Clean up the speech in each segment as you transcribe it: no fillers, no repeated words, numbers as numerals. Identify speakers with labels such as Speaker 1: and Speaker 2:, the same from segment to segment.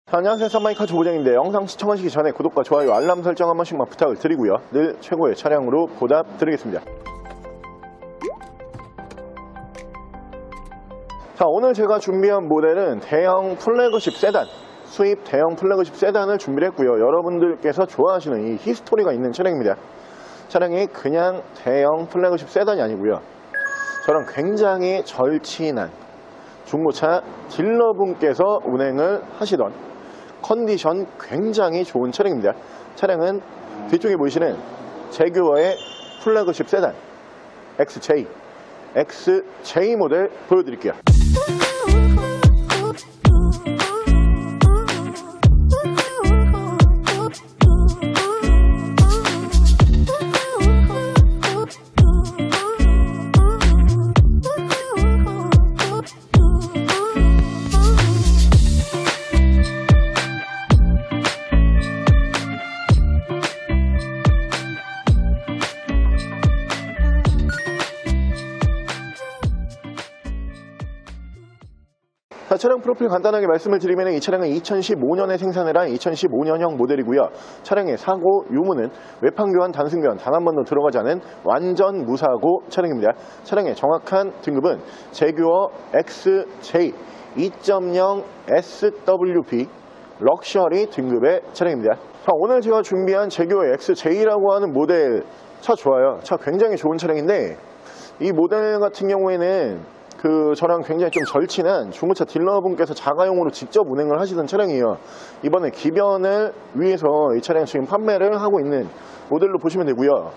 Speaker 1: 안녕하세요, 썬마이카 조부장인데 영상 시청하시기 전에 구독과 좋아요, 알람 설정 한 번씩만 부탁을 드리고요. 늘 최고의 차량으로 보답드리겠습니다. 자, 오늘 제가 준비한 모델은 대형 플래그십 세단, 수입 대형 플래그십 세단을 준비를 했고요. 여러분들께서 좋아하시는 이 히스토리가 있는 차량입니다. 차량이 그냥 대형 플래그십 세단이 아니고요. 저랑 굉장히 절친한 중고차 딜러분께서 운행을 하시던 컨디션 굉장히 좋은 차량입니다. 차량은 뒤쪽에 보이시는 제규어의 플래그십 세단 XJ 모델 보여드릴게요. 자, 차량 프로필 간단하게 말씀을 드리면 이 차량은 2015년에 생산을 한 2015년형 모델이고요. 차량의 사고 유무는 외판교환, 단순교환 단 한 번도 들어가지 않은 완전 무사고 차량입니다. 차량의 정확한 등급은 제규어 XJ 2.0 SWP 럭셔리 등급의 차량입니다. 자, 오늘 제가 준비한 제규어 XJ라고 하는 모델 차 좋아요. 차 굉장히 좋은 차량인데 이 모델 같은 경우에는 저랑 굉장히 좀 절친한 중고차 딜러분께서 자가용으로 직접 운행을 하시던 차량이에요. 이번에 기변을 위해서 이 차량 지금 판매를 하고 있는 모델로 보시면 되고요.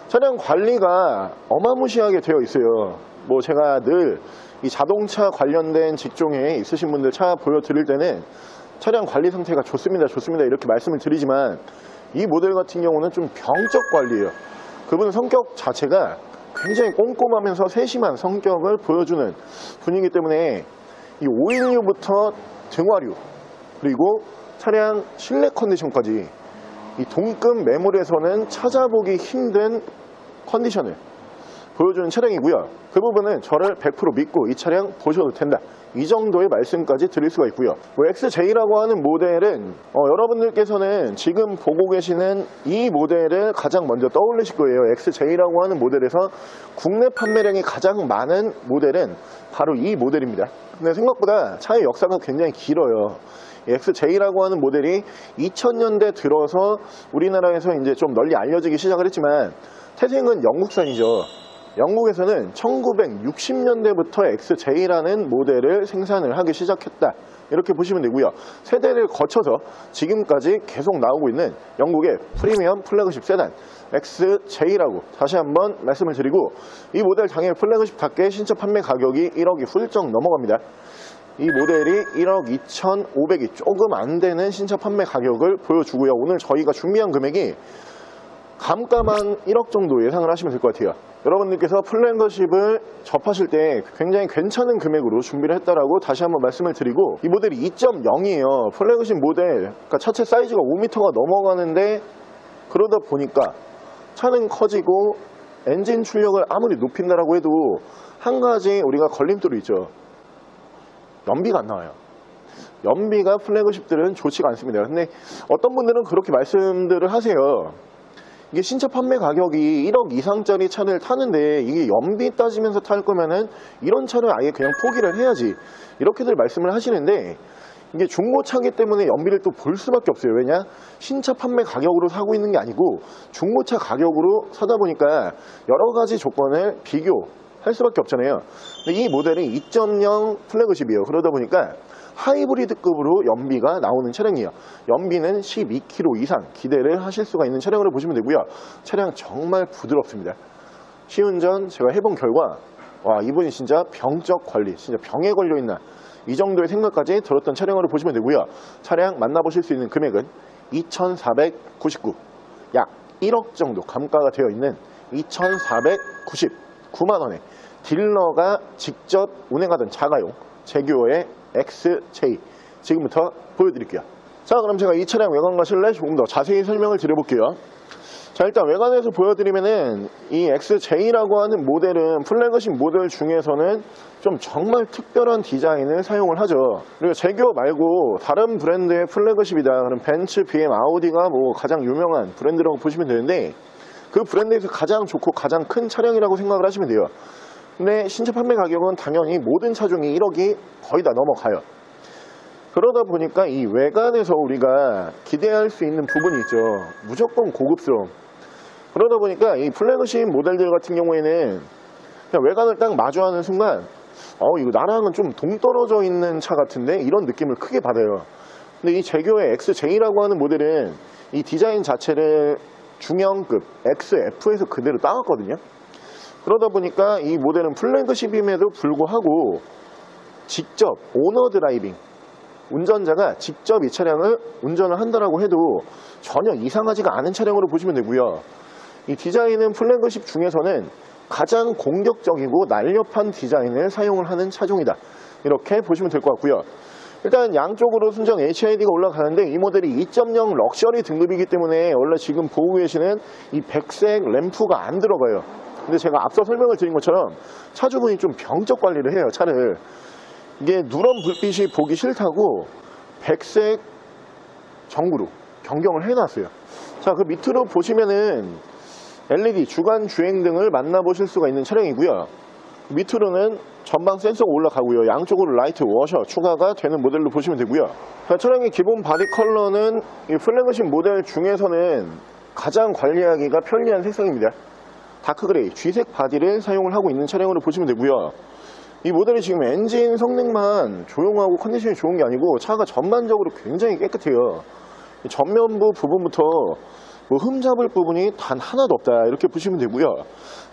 Speaker 1: 차량 관리가 어마무시하게 되어 있어요. 뭐 제가 늘 이 자동차 관련된 직종에 있으신 분들 차 보여드릴 때는 차량 관리 상태가 좋습니다 이렇게 말씀을 드리지만 이 모델 같은 경우는 좀 병적 관리예요. 그분은 성격 자체가 굉장히 꼼꼼하면서 세심한 성격을 보여주는 분이기 때문에 이 오일류부터 등화류 그리고 차량 실내 컨디션까지 이 동급 매물에서는 찾아보기 힘든 컨디션을 보여주는 차량이고요. 그 부분은 저를 100% 믿고 이 차량 보셔도 된다, 이 정도의 말씀까지 드릴 수가 있고요. XJ라고 하는 모델은 여러분들께서는 지금 보고 계시는 이 모델을 가장 먼저 떠올리실 거예요. XJ라고 하는 모델에서 국내 판매량이 가장 많은 모델은 바로 이 모델입니다. 근데 생각보다 차의 역사가 굉장히 길어요. XJ라고 하는 모델이 2000년대 들어서 우리나라에서 이제 좀 널리 알려지기 시작을 했지만 태생은 영국산이죠. 영국에서는 1960년대부터 XJ라는 모델을 생산을 하기 시작했다, 이렇게 보시면 되고요. 세대를 거쳐서 지금까지 계속 나오고 있는 영국의 프리미엄 플래그십 세단 XJ라고 다시 한번 말씀을 드리고, 이 모델 당일 플래그십답게 신차 판매 가격이 1억이 훌쩍 넘어갑니다. 이 모델이 1억 2,500이 조금 안 되는 신차 판매 가격을 보여주고요. 오늘 저희가 준비한 금액이 감가만 1억 정도 예상을 하시면 될 것 같아요. 여러분들께서 플래그십을 접하실 때 굉장히 괜찮은 금액으로 준비를 했다라고 다시 한번 말씀을 드리고, 이 모델이 2.0이에요. 플래그십 모델, 그러니까 차체 사이즈가 5m가 넘어가는데 그러다 보니까 차는 커지고 엔진 출력을 아무리 높인다라고 해도 한 가지 우리가 걸림돌이 있죠. 연비가 안 나와요. 연비가 플래그십들은 좋지가 않습니다. 근데 어떤 분들은 그렇게 말씀들을 하세요. 이게 신차 판매 가격이 1억 이상짜리 차를 타는데 이게 연비 따지면서 탈 거면은 이런 차를 아예 그냥 포기를 해야지, 이렇게들 말씀을 하시는데, 이게 중고차기 때문에 연비를 또 볼 수밖에 없어요. 왜냐? 신차 판매 가격으로 사고 있는 게 아니고 중고차 가격으로 사다 보니까 여러 가지 조건을 비교할 수밖에 없잖아요. 근데 이 모델은 2.0 플래그십이에요. 그러다 보니까 하이브리드급으로 연비가 나오는 차량이에요. 연비는 12km 이상 기대를 하실 수가 있는 차량으로 보시면 되고요. 차량 정말 부드럽습니다. 시운전 제가 해본 결과, 와, 이분이 진짜 병적 관리, 진짜 병에 걸려있나, 이 정도의 생각까지 들었던 차량으로 보시면 되고요. 차량 만나보실 수 있는 금액은 2,499, 약 1억 정도 감가가 되어 있는 2,499만원에 딜러가 직접 운행하던 자가용 제규어의 XJ 지금부터 보여드릴게요. 자, 그럼 제가 이 차량 외관과 실내 조금 더 자세히 설명을 드려볼게요. 자, 자, 일단 외관에서 보여드리면은 이 XJ라고 하는 모델은 플래그십 모델 중에서는 좀 정말 특별한 디자인을 사용을 하죠. 그리고 제규어 말고 다른 브랜드의 플래그십이다 그럼 벤츠, BM, 아우디가 뭐 가장 유명한 브랜드라고 보시면 되는데, 그 브랜드에서 가장 좋고 가장 큰 차량이라고 생각을 하시면 돼요. 근데 신차 판매 가격은 당연히 모든 차종이 1억이 거의 다 넘어가요. 그러다 보니까 이 외관에서 우리가 기대할 수 있는 부분이 있죠. 무조건 고급스러움. 그러다 보니까 이 플래그십 모델들 같은 경우에는 그냥 외관을 딱 마주하는 순간 이거 나랑은 좀 동떨어져 있는 차 같은데, 이런 느낌을 크게 받아요. 근데 이 제규어의 XJ라고 하는 모델은 이 디자인 자체를 중형급 XF에서 그대로 따왔거든요. 그러다 보니까 이 모델은 플래그십임에도 불구하고 직접 오너 드라이빙, 운전자가 직접 이 차량을 운전을 한다라고 해도 전혀 이상하지가 않은 차량으로 보시면 되고요. 이 디자인은 플래그십 중에서는 가장 공격적이고 날렵한 디자인을 사용을 하는 차종이다, 이렇게 보시면 될 것 같고요. 일단 양쪽으로 순정 HID가 올라가는데 이 모델이 2.0 럭셔리 등급이기 때문에 원래 지금 보고 계시는 이 백색 램프가 안 들어가요. 근데 제가 앞서 설명을 드린 것처럼 차주분이 좀 병적 관리를 해요, 차를. 이게 누런 불빛이 보기 싫다고 백색 전구로 변경을 해놨어요. 자, 그 밑으로 보시면은 LED 주간 주행등을 만나보실 수가 있는 차량이고요. 밑으로는 전방 센서가 올라가고요. 양쪽으로 라이트 워셔 추가가 되는 모델로 보시면 되고요. 자, 차량의 기본 바디 컬러는 이 플래그십 모델 중에서는 가장 관리하기가 편리한 색상입니다. 다크그레이, G색 바디를 사용을 하고 있는 차량으로 보시면 되고요. 이 모델이 지금 엔진 성능만 조용하고 컨디션이 좋은 게 아니고 차가 전반적으로 굉장히 깨끗해요. 전면부 부분부터 뭐 흠잡을 부분이 단 하나도 없다, 이렇게 보시면 되고요.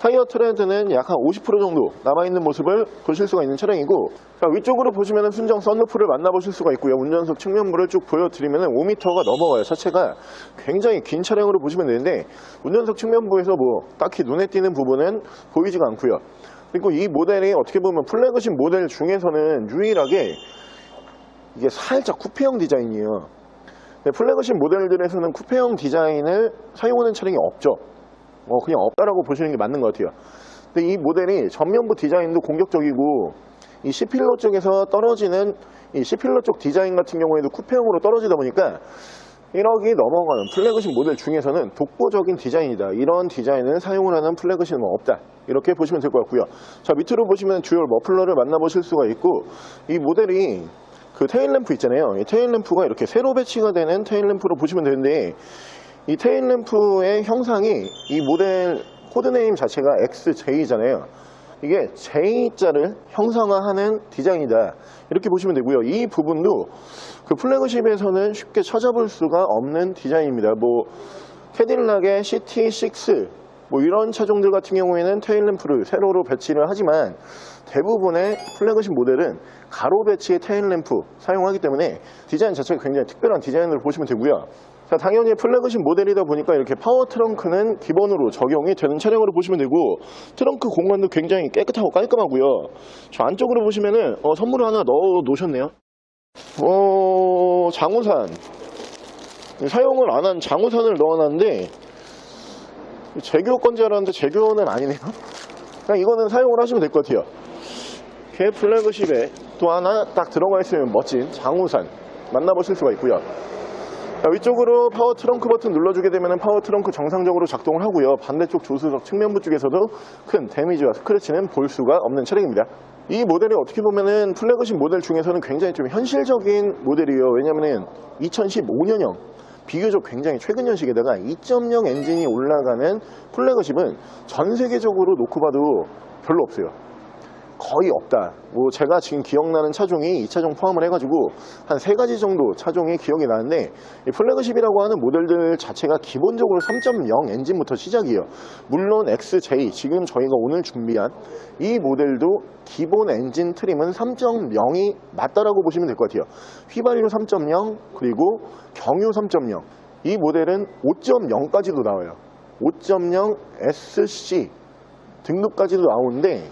Speaker 1: 타이어 트레드는 약 한 50% 정도 남아있는 모습을 보실 수가 있는 차량이고, 자, 위쪽으로 보시면 순정 썬루프를 만나보실 수가 있고요. 운전석 측면부를 쭉 보여드리면 5m가 넘어가요. 자체가 굉장히 긴 차량으로 보시면 되는데, 운전석 측면부에서 뭐 딱히 눈에 띄는 부분은 보이지가 않고요. 그리고 이 모델이 어떻게 보면 플래그십 모델 중에서는 유일하게 이게 살짝 쿠페형 디자인이에요. 플래그십 모델들에서는 쿠페형 디자인을 사용하는 차량이 없죠. 그냥 없다라고 보시는 게 맞는 것 같아요. 근데 이 모델이 전면부 디자인도 공격적이고, 이 C필러 쪽에서 떨어지는 이 C필러 쪽 디자인 같은 경우에도 쿠페형으로 떨어지다 보니까 1억이 넘어가는 플래그십 모델 중에서는 독보적인 디자인이다, 이런 디자인을 사용을 하는 플래그십은 없다, 이렇게 보시면 될 것 같고요. 자, 밑으로 보시면 듀얼 머플러를 만나보실 수가 있고, 이 모델이 그 테일램프 있잖아요. 이 테일램프가 이렇게 세로 배치가 되는 테일램프로 보시면 되는데, 이 테일램프의 형상이 이 모델 코드네임 자체가 XJ잖아요. 이게 J자를 형상화하는 디자인이다, 이렇게 보시면 되고요. 이 부분도 그 플래그십에서는 쉽게 찾아볼 수가 없는 디자인입니다. 뭐 캐딜락의 CT6 뭐 이런 차종들 같은 경우에는 테일램프를 세로로 배치를 하지만, 대부분의 플래그십 모델은 가로 배치의 테일램프 사용하기 때문에 디자인 자체가 굉장히 특별한 디자인으로 보시면 되고요. 자, 당연히 플래그십 모델이다 보니까 이렇게 파워 트렁크는 기본으로 적용이 되는 차량으로 보시면 되고, 트렁크 공간도 굉장히 깨끗하고 깔끔하고요. 저 안쪽으로 보시면은 선물을 하나 넣어 놓으셨네요. 장우산, 사용을 안 한 장우산을 넣어놨는데 제규어 건지 알았는데 제규어는 아니네요. 그냥 이거는 사용을 하시면 될 것 같아요. 걔 플래그십에 또 하나 딱 들어가 있으면 멋진 장우산 만나보실 수가 있고요. 자, 위쪽으로 파워 트렁크 버튼 눌러주게 되면 파워 트렁크 정상적으로 작동을 하고요. 반대쪽 조수석 측면부 쪽에서도 큰 데미지와 스크래치는 볼 수가 없는 차량입니다. 이 모델이 어떻게 보면은 플래그십 모델 중에서는 굉장히 좀 현실적인 모델이에요. 왜냐면은 2015년형 비교적 굉장히 최근 년식에다가 2.0 엔진이 올라가는 플래그십은 전 세계적으로 놓고 봐도 별로 없어요. 거의 없다. 뭐 제가 지금 기억나는 차종이 이 차종 포함을 해가지고 한 3가지 정도 차종이 기억이 나는데, 이 플래그십이라고 하는 모델들 자체가 기본적으로 3.0 엔진부터 시작이에요. 물론 XJ, 지금 저희가 오늘 준비한 이 모델도 기본 엔진 트림은 3.0이 맞다라고 보시면 될 것 같아요. 휘발유 3.0 그리고 경유 3.0, 이 모델은 5.0까지도 나와요. 5.0 SC 등급까지도 나오는데,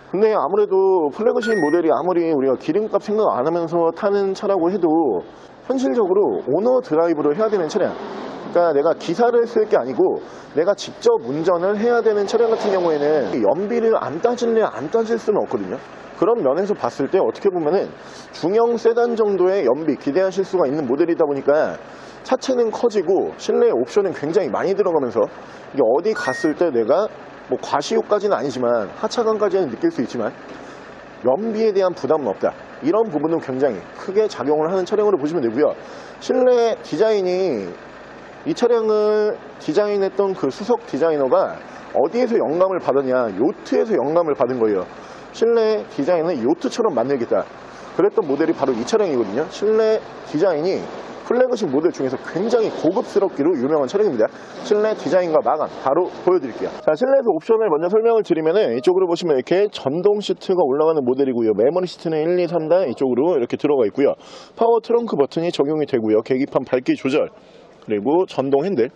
Speaker 1: 근데 아무래도 플래그십 모델이 아무리 우리가 기름값 생각 안 하면서 타는 차라고 해도 현실적으로 오너 드라이브를 해야 되는 차량, 그러니까 내가 기사를 쓸 게 아니고 내가 직접 운전을 해야 되는 차량 같은 경우에는 연비를 안 따질래 안 따질 수는 없거든요. 그런 면에서 봤을 때 어떻게 보면은 중형 세단 정도의 연비 기대하실 수가 있는 모델이다 보니까 차체는 커지고 실내 옵션은 굉장히 많이 들어가면서 이게 어디 갔을 때 내가 뭐 과시효까지는 아니지만 하차감까지는 느낄 수 있지만 연비에 대한 부담은 없다. 이런 부분은 굉장히 크게 작용을 하는 차량으로 보시면 되고요. 실내 디자인이 이 차량을 디자인했던 그 수석 디자이너가 어디에서 영감을 받았냐, 요트에서 영감을 받은 거예요. 실내 디자인을 요트처럼 만들겠다 그랬던 모델이 바로 이 차량이거든요. 실내 디자인이 플래그십 모델 중에서 굉장히 고급스럽기로 유명한 차량입니다. 실내 디자인과 마감 바로 보여드릴게요. 자, 실내에서 옵션을 먼저 설명을 드리면은 이쪽으로 보시면 이렇게 전동 시트가 올라가는 모델이고요. 메모리 시트는 1, 2, 3단 이쪽으로 이렇게 들어가 있고요. 파워 트렁크 버튼이 적용이 되고요. 계기판 밝기 조절, 그리고 전동 핸들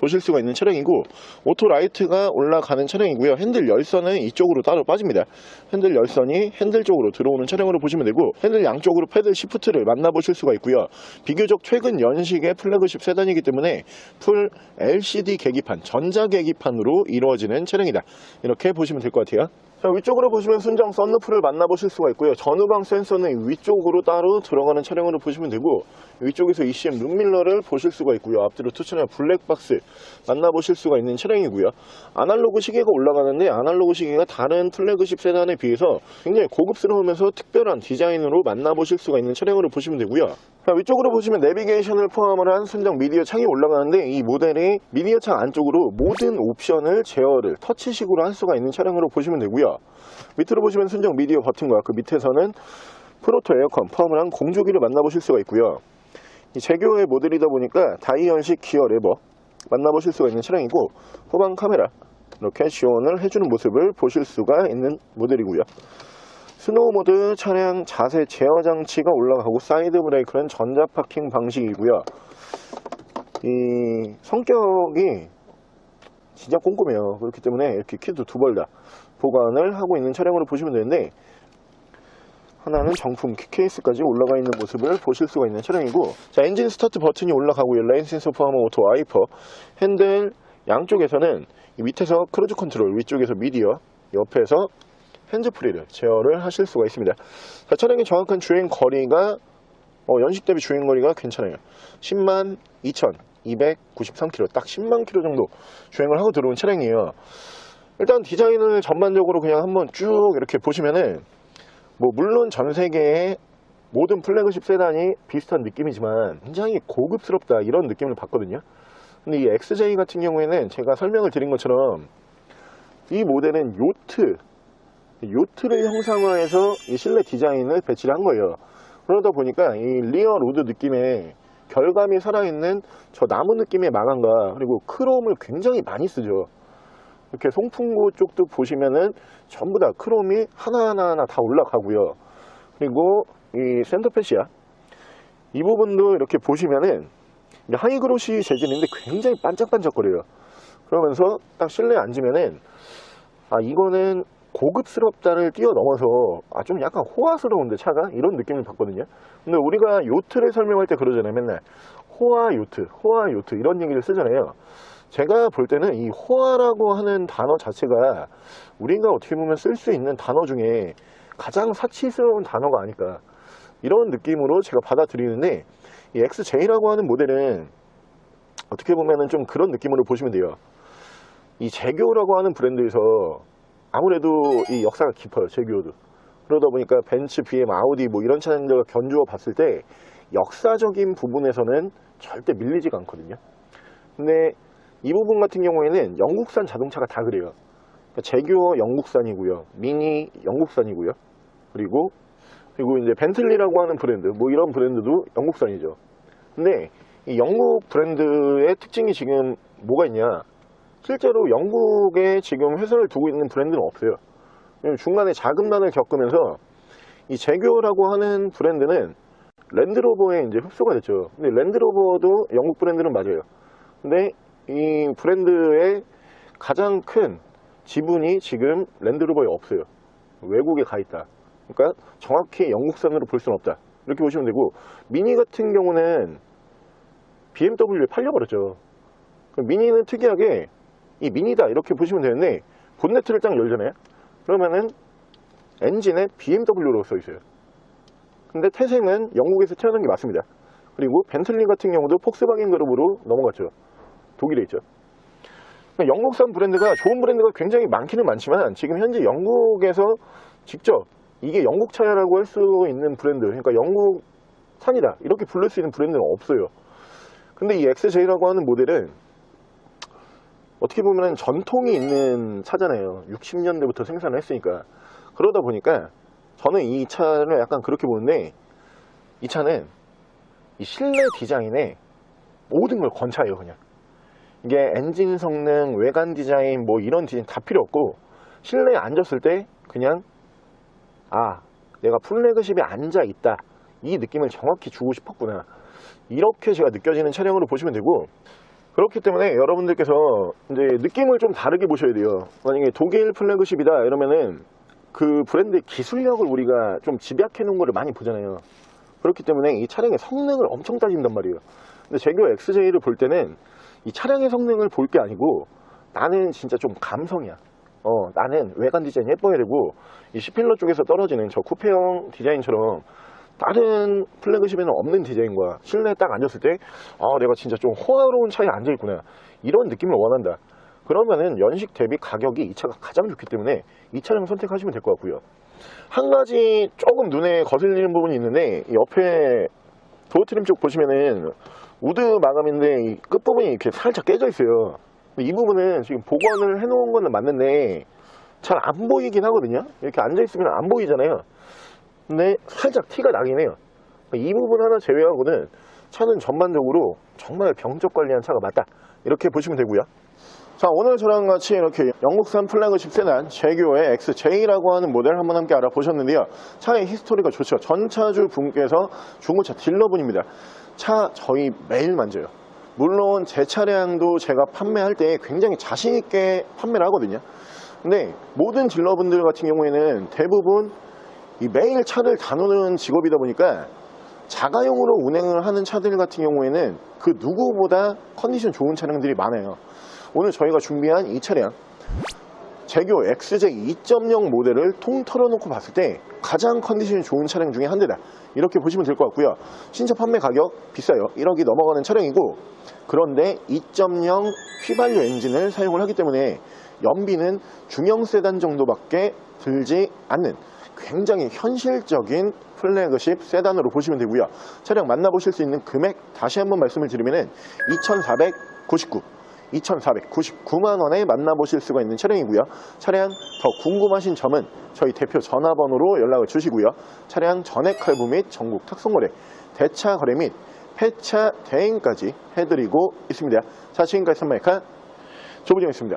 Speaker 1: 보실 수가 있는 차량이고, 오토 라이트가 올라가는 차량이고요. 핸들 열선은 이쪽으로 따로 빠집니다. 핸들 열선이 핸들 쪽으로 들어오는 차량으로 보시면 되고, 핸들 양쪽으로 패들 시프트를 만나보실 수가 있고요. 비교적 최근 연식의 플래그십 세단이기 때문에 풀 LCD 계기판, 전자 계기판으로 이루어지는 차량이다. 이렇게 보시면 될 것 같아요. 자, 위쪽으로 보시면 순정 썬루프를 만나보실 수가 있고요. 전후방 센서는 위쪽으로 따로 들어가는 차량으로 보시면 되고, 위쪽에서 ECM 룸밀러를 보실 수가 있고요. 앞뒤로 투천의 블랙박스 만나보실 수가 있는 차량이고요. 아날로그 시계가 올라가는데 아날로그 시계가 다른 플래그십 세단에 비해서 굉장히 고급스러우면서 특별한 디자인으로 만나보실 수가 있는 차량으로 보시면 되고요. 자, 위쪽으로 보시면 내비게이션을 포함을 한 순정 미디어 창이 올라가는데, 이 모델이 미디어 창 안쪽으로 모든 옵션을 제어를 터치식으로 할 수가 있는 차량으로 보시면 되고요. 밑으로 보시면 순정 미디어 버튼과 그 밑에서는 프로토 에어컨 포함을 한 공조기를 만나보실 수가 있고요. 이 제교의 모델이다 보니까 다이언식 기어 레버 만나보실 수가 있는 차량이고, 후방 카메라 이렇게 지원을 해주는 모습을 보실 수가 있는 모델이고요. 스노우 모드 차량 자세 제어 장치가 올라가고, 사이드 브레이크는 전자 파킹 방식이고요. 이 성격이 진짜 꼼꼼해요. 그렇기 때문에 이렇게 키도 두 벌 다 보관을 하고 있는 차량으로 보시면 되는데, 하나는 정품 키케이스까지 올라가 있는 모습을 보실 수가 있는 차량이고, 자, 엔진 스타트 버튼이 올라가고요. 레인 센서 포함한 오토 와이퍼, 핸들 양쪽에서는 밑에서 크루즈 컨트롤, 위쪽에서 미디어, 옆에서 핸즈프리를 제어를 하실 수가 있습니다. 자, 차량의 정확한 주행 거리가 연식 대비 주행 거리가 괜찮아요. 10만 2,293km, 딱 10만 km 정도 주행을 하고 들어온 차량이에요. 일단 디자인을 전반적으로 그냥 한번 쭉 이렇게 보시면은, 뭐 물론 전 세계의 모든 플래그십 세단이 비슷한 느낌이지만 굉장히 고급스럽다 이런 느낌을 받거든요. 근데 이 XJ 같은 경우에는 제가 설명을 드린 것처럼 이 모델은 요트를 형상화해서 이 실내 디자인을 배치를 한 거예요. 그러다 보니까 이 리어 로드 느낌의 결감이 살아있는 저 나무 느낌의 마감과, 그리고 크롬을 굉장히 많이 쓰죠. 이렇게 송풍구 쪽도 보시면은 전부 다 크롬이 하나하나 다 올라가고요. 그리고 이 센터패시아 이 부분도 이렇게 보시면은 하이그로시 재질인데 굉장히 반짝반짝거려요. 그러면서 딱 실내에 앉으면은 이거는 고급스럽다를 뛰어넘어서 좀 약간 호화스러운데 차가, 이런 느낌을 받거든요. 근데 우리가 요트를 설명할 때 그러잖아요. 맨날 호화 요트 이런 얘기를 쓰잖아요. 제가 볼 때는 이 호화라고 하는 단어 자체가 우리가 어떻게 보면 쓸 수 있는 단어 중에 가장 사치스러운 단어가 아닐까, 이런 느낌으로 제가 받아들이는데, 이 XJ라고 하는 모델은 어떻게 보면은 좀 그런 느낌으로 보시면 돼요. 이 제교라고 하는 브랜드에서 아무래도 이 역사가 깊어요. 제교도. 그러다 보니까 벤츠, BM, 아우디 뭐 이런 차량들과 견주어 봤을 때 역사적인 부분에서는 절대 밀리지가 않거든요. 근데 이 부분 같은 경우에는 영국산 자동차가 다 그래요. 그러니까 제규어 영국산이고요, 미니 영국산이고요, 그리고 이제 벤틀리라고 하는 브랜드, 뭐 이런 브랜드도 영국산이죠. 근데 이 영국 브랜드의 특징이 지금 뭐가 있냐, 실제로 영국에 지금 회사를 두고 있는 브랜드는 없어요. 중간에 자금난을 겪으면서 이 제규어라고 하는 브랜드는 랜드로버에 이제 흡수가 됐죠. 근데 랜드로버도 영국 브랜드는 맞아요. 근데 이 브랜드의 가장 큰 지분이 지금 랜드로버에 없어요. 외국에 가 있다. 그러니까 정확히 영국산으로 볼 수는 없다. 이렇게 보시면 되고, 미니 같은 경우는 BMW에 팔려버렸죠. 미니는 특이하게 이 미니다 이렇게 보시면 되는데, 본네트를 딱 열잖아요. 그러면은 엔진에 BMW로 써 있어요. 근데 태생은 영국에서 태어난 게 맞습니다. 그리고 벤틀리 같은 경우도 폭스바겐 그룹으로 넘어갔죠. 독일에 있죠. 그러니까 영국산 브랜드가, 좋은 브랜드가 굉장히 많기는 많지만 지금 현재 영국에서 직접 이게 영국 차라고 할 수 있는 브랜드, 그러니까 영국산이다 이렇게 부를 수 있는 브랜드는 없어요. 근데 이 XJ라고 하는 모델은 어떻게 보면 전통이 있는 차잖아요. 60년대부터 생산을 했으니까. 그러다 보니까 저는 이 차를 약간 그렇게 보는데, 이 차는 이 실내 디자인에 모든 걸 건차해요. 그냥 이게 엔진 성능, 외관 디자인 뭐 이런 디자인 다 필요 없고, 실내에 앉았을 때 그냥 내가 플래그십에 앉아 있다 이 느낌을 정확히 주고 싶었구나, 이렇게 제가 느껴지는 차량으로 보시면 되고, 그렇기 때문에 여러분들께서 이제 느낌을 좀 다르게 보셔야 돼요. 만약에 독일 플래그십이다 이러면은 그 브랜드의 기술력을 우리가 좀 집약해 놓은 거를 많이 보잖아요. 그렇기 때문에 이 차량의 성능을 엄청 따진단 말이에요. 근데 제규어 XJ를 볼 때는 이 차량의 성능을 볼 게 아니고, 나는 진짜 좀 감성이야. 나는 외관 디자인 예뻐야 되고, 이 C필러 쪽에서 떨어지는 저 쿠페형 디자인처럼 다른 플래그십에는 없는 디자인과 실내에 딱 앉았을 때 내가 진짜 좀 호화로운 차에 앉아있구나, 이런 느낌을 원한다. 그러면은 연식 대비 가격이 이 차가 가장 좋기 때문에 이 차량 선택하시면 될 것 같고요. 한 가지 조금 눈에 거슬리는 부분이 있는데, 이 옆에 도어 트림 쪽 보시면은 우드 마감인데 이 끝부분이 이렇게 살짝 깨져 있어요. 이 부분은 지금 복원을 해놓은 거는 맞는데 잘 안 보이긴 하거든요. 이렇게 앉아있으면 안 보이잖아요. 근데 살짝 티가 나긴 해요. 이 부분 하나 제외하고는 차는 전반적으로 정말 병적 관리한 차가 맞다, 이렇게 보시면 되고요. 자, 오늘 저랑 같이 이렇게 영국산 플래그십 세단 제규어의 XJ라고 하는 모델 한번 함께 알아보셨는데요. 차의 히스토리가 좋죠. 전차주 분께서 중고차 딜러분입니다. 차 저희 매일 만져요. 물론 제 차량도 제가 판매할 때 굉장히 자신 있게 판매를 하거든요. 근데 모든 딜러분들 같은 경우에는 대부분 이 매일 차를 다루는 직업이다 보니까 자가용으로 운행을 하는 차들 같은 경우에는 그 누구보다 컨디션 좋은 차량들이 많아요. 오늘 저희가 준비한 이 차량 제규어 XJ 2.0 모델을 통 털어놓고 봤을 때 가장 컨디션이 좋은 차량 중에 한 대다, 이렇게 보시면 될 것 같고요. 신차 판매 가격 비싸요. 1억이 넘어가는 차량이고, 그런데 2.0 휘발유 엔진을 사용을 하기 때문에 연비는 중형 세단 정도밖에 들지 않는 굉장히 현실적인 플래그십 세단으로 보시면 되고요. 차량 만나보실 수 있는 금액 다시 한번 말씀을 드리면은 2,499만 원에 만나보실 수가 있는 차량이고요. 차량 더 궁금하신 점은 저희 대표 전화번호로 연락을 주시고요. 차량 전액 할부 및 전국 탁송거래, 대차 거래 및 폐차 대행까지 해드리고 있습니다. 자, 지금까지 선마이카 조부정이었습니다.